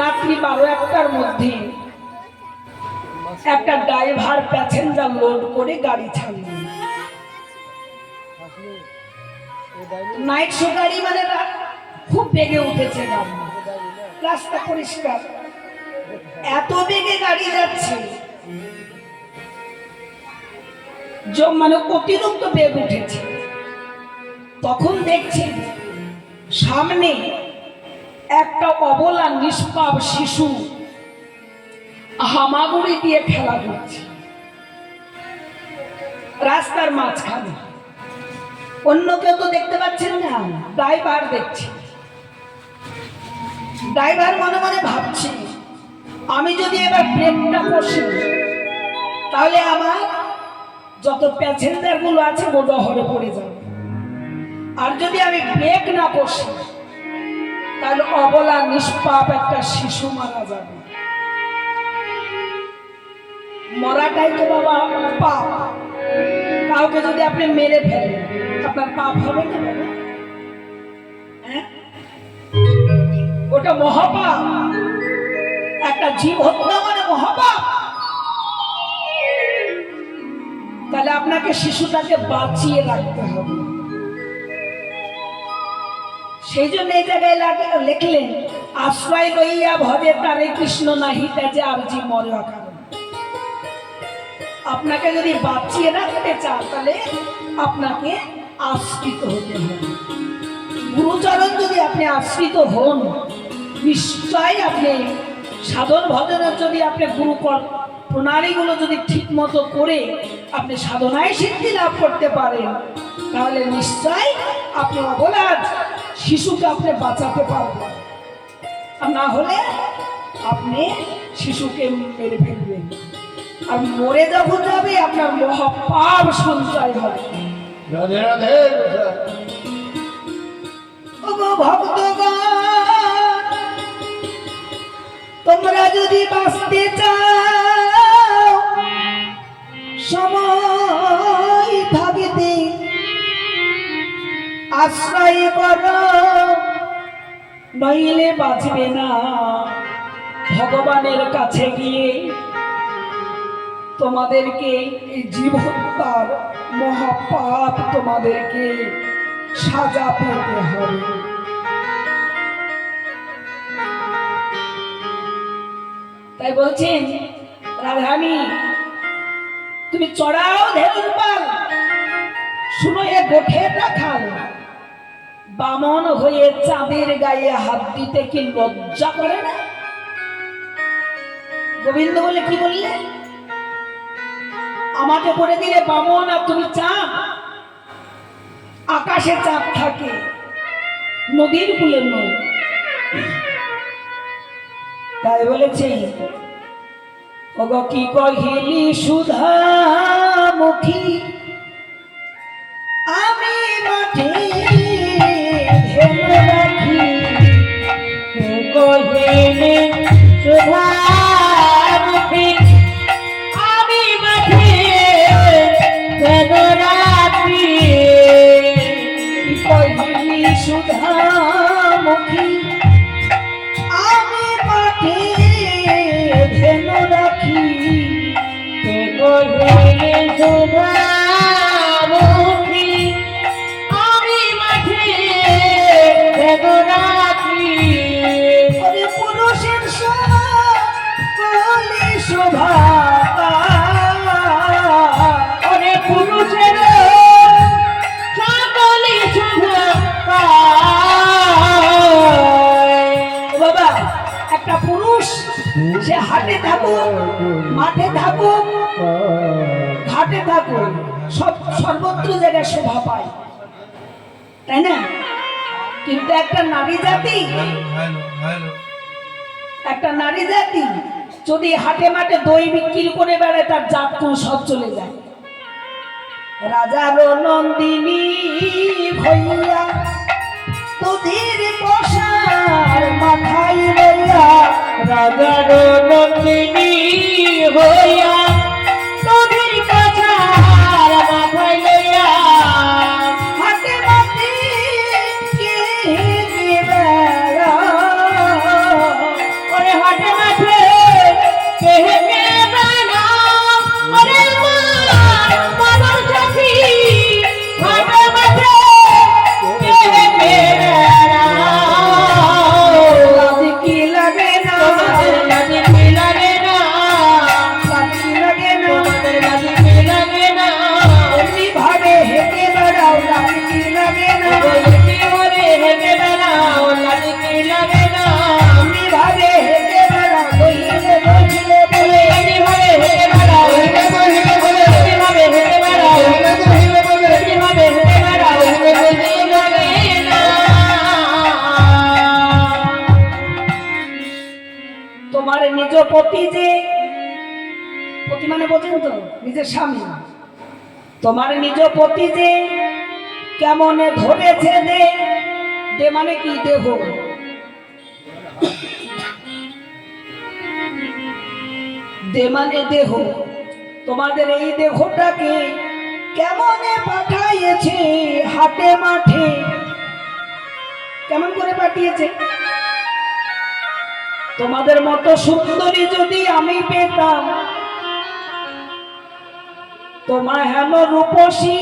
রাত্রি 12-1টার মধ্যে একটা ড্রাইভার প্যাসেঞ্জার লোড করে গাড়ি ছাড়বে। নাইট শো গাড়ি মানে খুব বেগে উঠেছে গাড়ি, রাস্তা পরিষ্কার, এত বেগে গাড়ি যাচ্ছে, মানে অতিরিক্ত বেগ উঠেছে। তখন দেখছি সামনে একটা অবলা নিষ্পাপ শিশু হামাগুড়ি দিয়ে খেলা করছে রাস্তার মাঝখানে। অন্য কেউ তো দেখতে পাচ্ছেন না, ড্রাইভার দেখছে। ড্রাইভার মনে মনে ভাবছে, আমি যদি এবার ব্রেকটা কষি তাহলে আমার যত প্যাসেঞ্জার গুলো আছে গোডহরে পড়ে যাবে, আর যদি আমি ব্রেক না কষি তাহলে অবলা নিষ্পাপ একটা শিশু মারা যাবে। মরাটাই তো বাবা পাপ। কাউকে যদি আপনি মেরে ফেলেন আপনার পাপ হবে না বাবা? হ্যাঁ, ওটা মহাপাপ। একটা জীব হত্যা মানে মহাপাপ। তাহলে আপনাকে শিশুটাকে বাঁচিয়ে রাখতে হবে। সেই জন্য এই জায়গায় লিখলেন, আশ্রয় লইয়া ভজে তারে কৃষ্ণ নাহি তেজে আরজি মরে অকারণ। আপনাকে যদি বাঁচিয়ে রাখতে চান তাহলে আপনাকে আশ্রিত হতে হবে। গুরুচরণ যদি আপনি আশ্রিত হন, নিশ্চয় আপনি সাধন ভজনের যদি আপনি গুরুকর প্রণালীগুলো যদি ঠিক মতো করে আপনি সাধনায় সিদ্ধি লাভ করতে পারেন, তাহলে নিশ্চয় আপনি অবলাদ শিশুকে আপনি বাঁচাতে পারবেন। আর না হলে আপনি শিশুকে মেরে ফেলবেন, আর মরে যখন যাবে আপনার মহাপাপ সঞ্চয় হবে। রাধে রাধে। ওগো ভক্তগণ, তোমরা যদি বাঁচতে চাও সময় থাকতে আশ্রয় করো, নইলে বাঁচবে না। ভগবানের কাছে গিয়ে তোমাদেরকে এই জীব হত্যার মহাপাপ তোমাদেরকে সাজা পেতে হবে। তাই বলছেন রাধারানী, তুমি চড়াও ধেনুর পাল, শুনো এ গোঠেটা খাও। বামন হয়ে চাঁদের গায়ে হাত দিতে কি লজ্জা করে না? গোবিন্দ বলে কি বললে? আমাকে করে দিলে বামন আর তুমি চাঁদ। আকাশে চাঁদ থাকে, নদীর কূলে নয়। তাই বলেছি ওগো কি কহিলি সুধামুখী, আমি মাঠে ধেনু রাখি। কহিলি সুধামুখী, আমি মাঠে ধেনু রাখি। কি কহিলি সুধামুখী, আমি মাঠে ধেনু রাখি। কহিলি সুধামুখী, আমি মাঠে ধেনু রাখি। ওরে পুরুষের সকলি শোভা, ওরে পুরুষের সকলি শোভা পায়। ও বাবা, একটা পুরুষ সে হাটে থাকুক, মাঠে থাকুক, ঘাটে থাকুক, সর্বত্র জায়গায় শোভা পায়, তাই না? কিন্তু একটা নারী জাতি, একটা নারী জাতি যদি হাটে মাঠে দই বিক্রি করে বেড়ায়, তার জাত কোন সব চলে যায়। রাজার নন্দিনী ভইয়া তোদের বসার মাথায় লইয়া, রাজার নন্দিনী হইয়া তোদের কাছার মাথায় লইয়া। হাটে মাঠে কে বেড়া, ওরে হাটে মাঠে কে বেড়া, ওরে মানব জাতি হাটে মাঠে কে বেড়া। লাজ কি লাগে না, তোমাদের লাজ কি লাগে না, লাজ কি লাগে না, তোমাদের লাজ কি লাগে না। এমনি ভাবে হেঁটে বেড়াও, লাজ কি লাগে না, এমনি ভাবে হেঁটে বেড়াও, লাজ কি লাগে না। এমনি ভাবে হেঁটে বেড়াও, দহিলে দহিলে বলে, এমনি ভাবে হেঁটে বেড়াও, এমনি ভাবে হেঁটে বেড়াও, এমনি ভাবে হেঁটে বেড়াও, লাজ কি লাগে না। তোমার নিজ পতি যে, পতি মানে বোঝেন তো, নিজের স্বামী, তোমার নিজ পতি যে কেমনে ধরেছে দে, দে মানে কি? দেহ। দে মানে দেহ। তোমাদের এই দেহটাকে কেমনে পাঠাইয়েছে হাটে মাঠে, কেমন করে পাঠিয়েছে? তোমাদের মতো সুন্দরী যদি আমি পেতাম, তোমার হেন রূপসী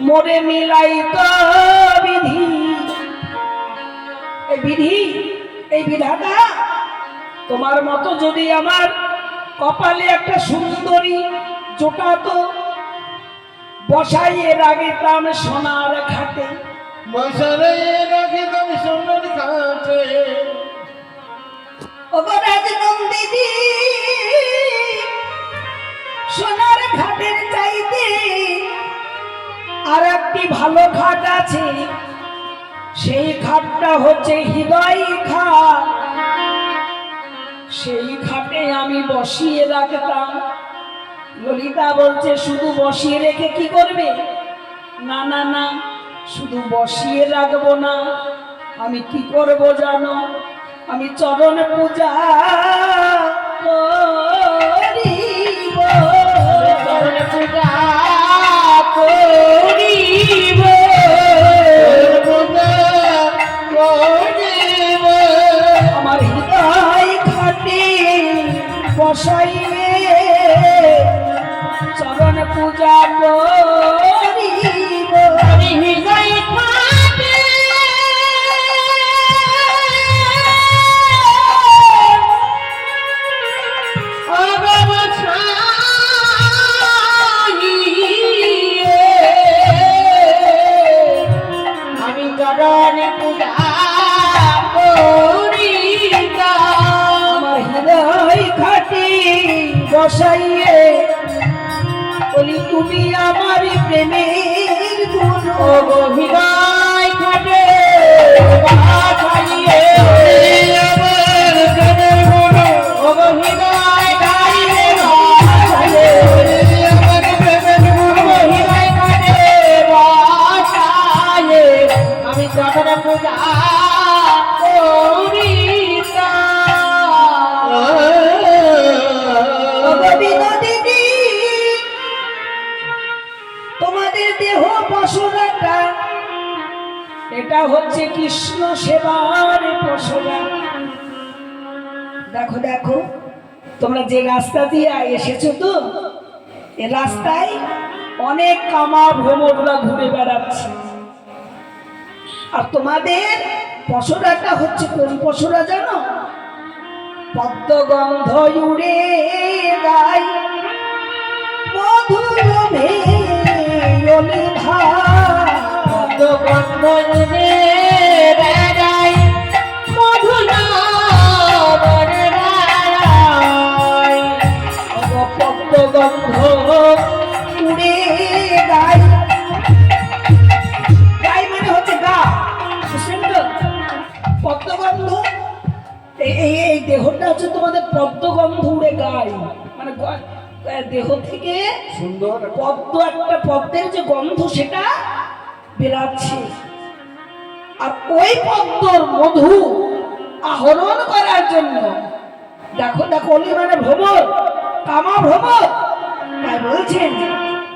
মোরে মিলাইত বিধি। এই বিধি, এই বিধাতা, তোমার মতো যদি আমার কপালে একটা সুন্দরী জোটাতো, বসাইয়ে রাখিতাম সোনার ঘাটে। বসারে রাখিতাম সোনার ঘাটে। ওগো রাজনন্দিনী, সোনার ঘাটের চাইতে আর একটি ভালো ঘাট আছে, সেই ঘাটটা হচ্ছে হৃদয় ঘাট। সেই ঘাটে আমি বসিয়ে রাখতাম। ললিতা বলছে শুধু বসিয়ে রেখে কি করবে? না না না, শুধু বসিয়ে রাখবো না, আমি কি করব জানো? আমি চরণ পূজা করিব, চরণ পূজা করিব, আমার হৃদয় ঘাটে বসাইয়ে চরণ পূজা করিব। আমি হৃদয় ঘাটে বসাইয়ে বলি তুমি আমার প্রেমের গুরু ও গো হৃদয় খাটে বাছাইয়ে আমার প্রেমের গুরু ও গো হৃদয় খাটে বাছাইয়ে আমার প্রেমের গুরু হৃদয় খাটে বাছাইয়ে আমি যখন পূজা করি দিদি তোমাদের দেহ পশুরাটা এটা হচ্ছে কৃষ্ণ সেবার পশুরা। দেখো দেখো তোমরা যে রাস্তা দিয়ে এসেছো তো এ রাস্তায় অনেক কামা ভ্রমণরা ঘুরে বেড়াচ্ছে, আর তোমাদের পশুরাটা হচ্ছে কোন পশুরা জানো? পদ্মগন্ধ উড়ে গায় মধুর ভেয়লি ভাই পদ্মগন্ধ উড়ে বেড়ায় মধুর বররায় পদ্মগন্ধ উড়ে গায়। গায় মানে হচ্ছে গা, বুঝলেন তো? পদ্মগন্ধ এই দেহটা হচ্ছে তোমাদের পদ্মগন্ধ উড়ে গায়, মানে দেহ থেকে সুন্দর পদ্ম একটা পদ্মের যে গন্ধ সেটা বেরাচ্ছে, আর ওই পদ্মর মধু আহরণ করার জন্য দেখো দেখো অলি মানে ভ্রমর, কামা ভ্রমর, তাই বলছেন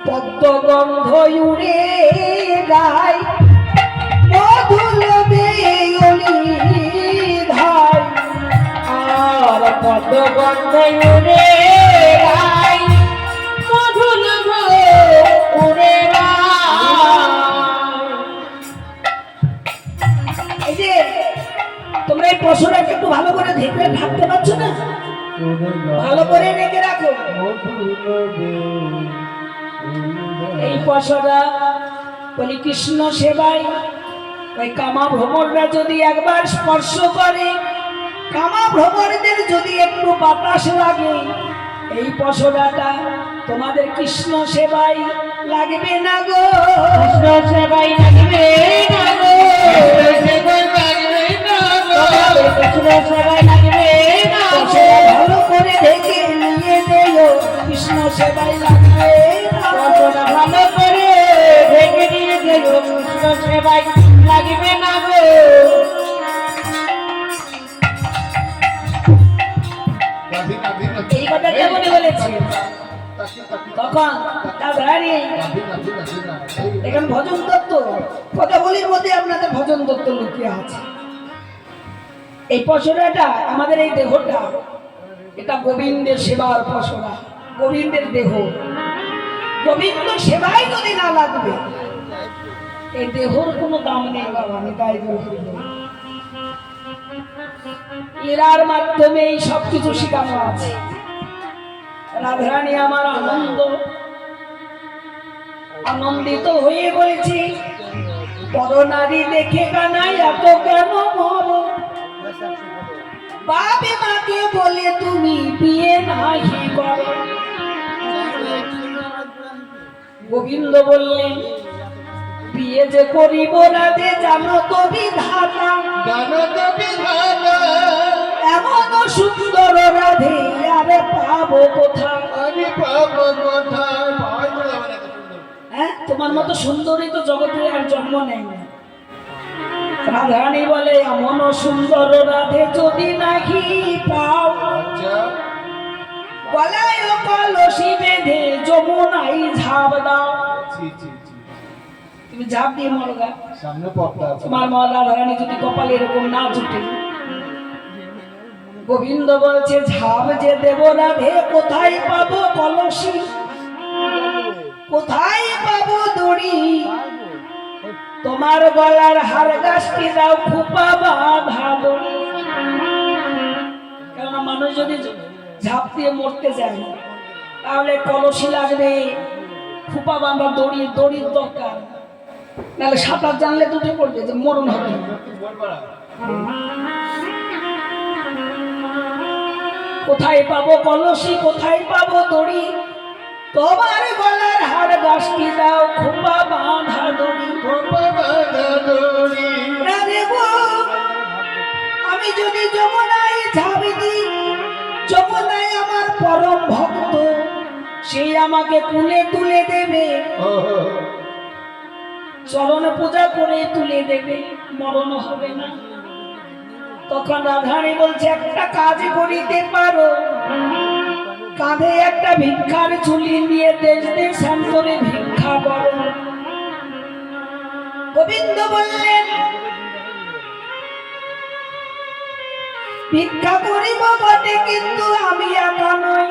পদ্মগন্ধ উড়ে গায় মধুল বেয়লি ধাই। আর পদ্মগন্ধ উড়ে গায় মধুর উড়ে এই যে তোমরা এই পশুরাকে একটু ভালো করে ঢেকে থাকতে পারছো না, ভালো করে রেখে রাখো। এই পশুরা বলি কৃষ্ণ সেবায় ওই কামা ভ্রমররা যদি একবার স্পর্শ করে, কামা ভ্রমরদের যদি একটু বাতাস লাগে, এই পশুরাটা তোমাদের কৃষ্ণ সেবায় লাগবে না গো, কৃষ্ণ সেবাই লাগবে না গো, কৃষ্ণ সেবাই লাগবে না গো, পশুরা ভালো করে ঢেকে নিয়ে দেও কৃষ্ণ সেবায় লাগবে না গো। কতটা ভালো করে ঢেকে দিয়ে দেব কৃষ্ণ সেবাই লাগবে না গো। এই কথা কেমন বলেছি তখন এখন ভজন তত্ত্ব কথা বলির মধ্যে আপনাদের ভজন তত্ত্ব লুকিয়ে আছে। এই পশুরাটা আমাদের এই দেহটা এটা গোবিন্দের সেবার পশুরা, গোবিন্দের দেহ, গোবিন্দ সেবায় যদি না লাগবে এই দেহর কোনো দাম নেই বাবা, আমি তাই বলছি। এরার মাধ্যমে এই সবকিছু শেখানো আছে। রাধারানী আমার আনন্দিত হয়ে বলেছি পরনারী দেখে কানাই এত কেন মরো, বাপে মাকে বলে তুমি বিয়ে নাহি করো। গোবিন্দ বললেন বিয়ে যে করিব রাধে জানো তো বিধাতা, এমন সুন্দর রাধে আরে পাবো কোথায়? হ্যাঁ তোমার মতো সুন্দরী তো জগতে আর জন্ম নেই না। রাধারানী বলে এমন সুন্দর রাধে যদি নাকি পাও, গলায় কলসি বেঁধে যমুনাই ঝাঁপ দাও। তুমি ঝাঁপ দিয়ে মরগা, সামনে পথটা আছে। তোমার মা রাধারানী যদি কপালে এরকম না জুটে। গোবিন্দ বলছে ঝাঁপ যে দেব রাধে কোথায় পাবো কলসি, কোথায় পাবো দড়ি, তোমার গলার হার গাছটি দাও খুপা বাঁধালো। কেননা মানুষ যদি ঝাঁপ দিয়ে মরতে যায় তাহলে কলসি লাগবে, খুপা বাঁধা দড়ির দরকার, নাহলে সাঁতার জানলে দুটো পড়বে যে মরণ হবে। কোথায় পাবো কলসি, কোথায় পাবো দড়ি, তোমার গলার হার 10টি দাও খোপা বাঁধা দড়ি। রাধে গো, আমি যদি যমুনায় ঝাঁপ দিই, যমুনায় আমার পরম ভক্ত সেই আমাকে কুলে তুলে দেবে, চরণ পূজা করে তুলে দেবে, মরণ হবে না। তখন রাধারানী বলছে একটা কাজ করিতে পারো, কাঁধে একটা ভিক্ষার ঝুলি নিয়ে দেশ দেশান্তরে ভিক্ষা করো। গোবিন্দ বললেন ভিক্ষা করিব বটে, কিন্তু আমি একা নই,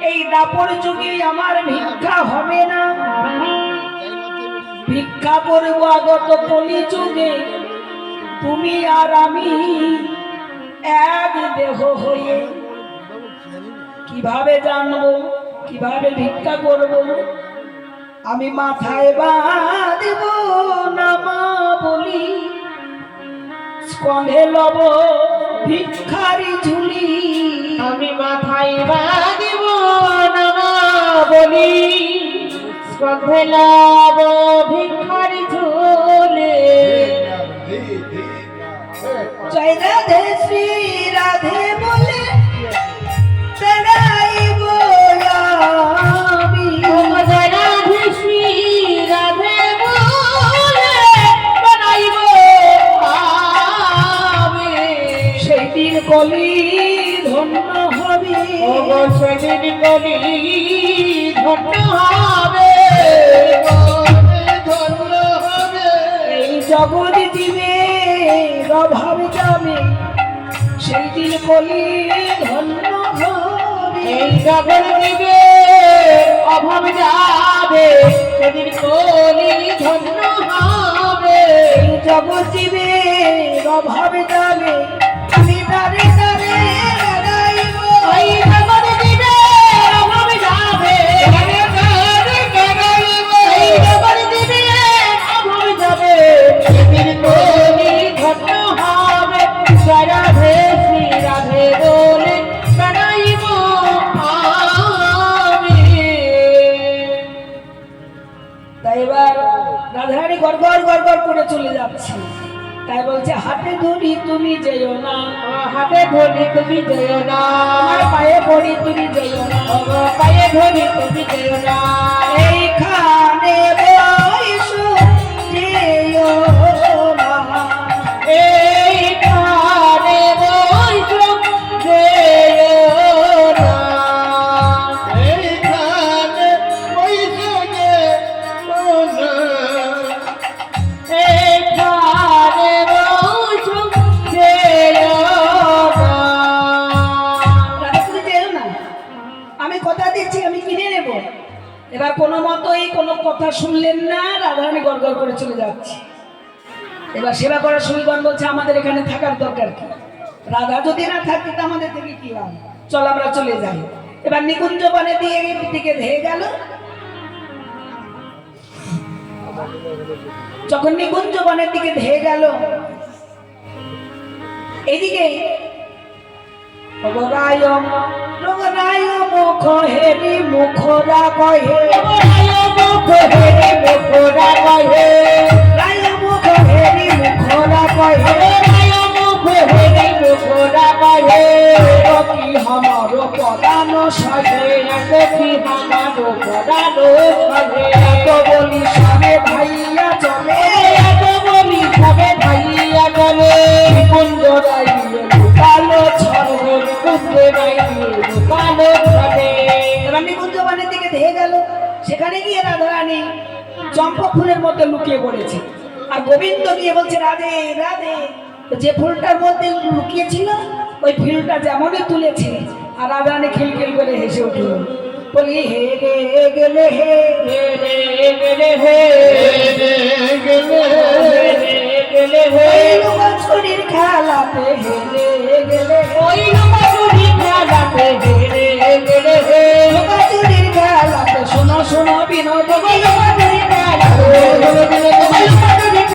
এই দাপর যুগে আমার ভিক্ষা হবে না। ভিক্ষা করব আগত কলি যুগে, তুমি আর আমি এক দেহ হয়ে। কিভাবে জানবো, কিভাবে ভিক্ষা করব? আমি মাথায় বাঁধব নামা বলি, স্কন্ধে লব ভিক্ষারি ঝুলি। আমি মাথায় বাঁধিব নামা বলি, স্কন্ধে লব ভিক্ষারি ঝুলি। জয় রাধে শ্রী রাধে বলে বেড়াইব আমি। জয় রাধে শ্রী রাধে বলে বেড়াইব আমি। সেই দিন কলি ধন্য হবে, সেদিন কলি ধন্য হবে। এই জগৎ জীবে অভাব যাবে, সেই দিন কলি ধন্য হবে। এই জগৎ দিবে অভাব যাবে, সেদিন কলি ধন্য হবে। এই জগৎ জীবে অভাব যাবে, আমি দাঁড়ে দাঁড়ে বেড়াইব। এই জগৎ দিবে অভাব যাবে, এই জগৎ দিবে অভাব যাবে, সেদিন কলি ধন্য হবে। জয় রাধে শ্রী রাধে বলে বেড়াইব আমি। তাই এবার রাধারানী গড়গড় গড়গড় করে চলে যাচ্ছে, তাই বলছে হাতে ধরি তুমি যেও না, হাতে ধরি তুমি যেও না, আমার পায়ে পড়ি তুমি যেও না, পায়ে ধরি তুমি যেও না। এইখানে বসো যেও না, এইখানে বসো যেও না, এইখানে বসো যেও না। রাধা তুমি যেও না, আমি কথা দিচ্ছি আমি কিনে নেব। এবার কোনো মতোই কোনো কথা শুনলেন না, রাধারানী গড়গড় করে চলে যাচ্ছে। এবার সেবা করার সুবিধান বলছে আমাদের এখানে থাকার দরকার কি, রাধা যদি না থাকতে তো আমাদের থেকে কি লাভ, চল আমরা চলে যাই। এবার নিকুঞ্জ বনে দিয়ে দিকে ধেয়ে গেল। যখন নিকুঞ্জ বনের দিকে ধেয়ে গেল, এদিকে রায়ম রায় মুখ হেরি মুখরা কহে, মুখ হেরি মুখরা কহে, রায় মুখ হেরি মুখরা কহে, মুখ হেরি মুখরা কহে। কি আমার পদান সাজে, কি আমার পদান সাজে, এত বলি সবে ভাইয়া চলে, এত বলি সবে ভাইয়া চলে। কুঞ্জ রাইয়ে লুকালো ছড়ে, কুঞ্জে বাইরে লুকালো ছড়ে। এবার নিকুঞ্জ বনের দিকে ধেয়ে গেল। সেখানে গিয়ে রাধারানী চম্পক ফুলের মধ্যে লুকিয়ে পড়েছে, আর গোবিন্দ গিয়ে বলছে রাধে রাধে। তো যে ফুলটার মধ্যে লুকিয়েছিল ওই ফুলটা যেমনই তুলেছে, আর রাধারানী খিলখিল করে হেসে উঠল, বলি হে রে গেলে হে, গেলে গেলে হে, গেলে হে, ওই লুকোচুরির খেলাতে হে রে গেলে হে, ওই লুকোচুরি খেলাতে হেরে গেলে হে। লুকোচুরির খেলাতে শোনো শোনো বিনোদ, ওই লুকোচুরি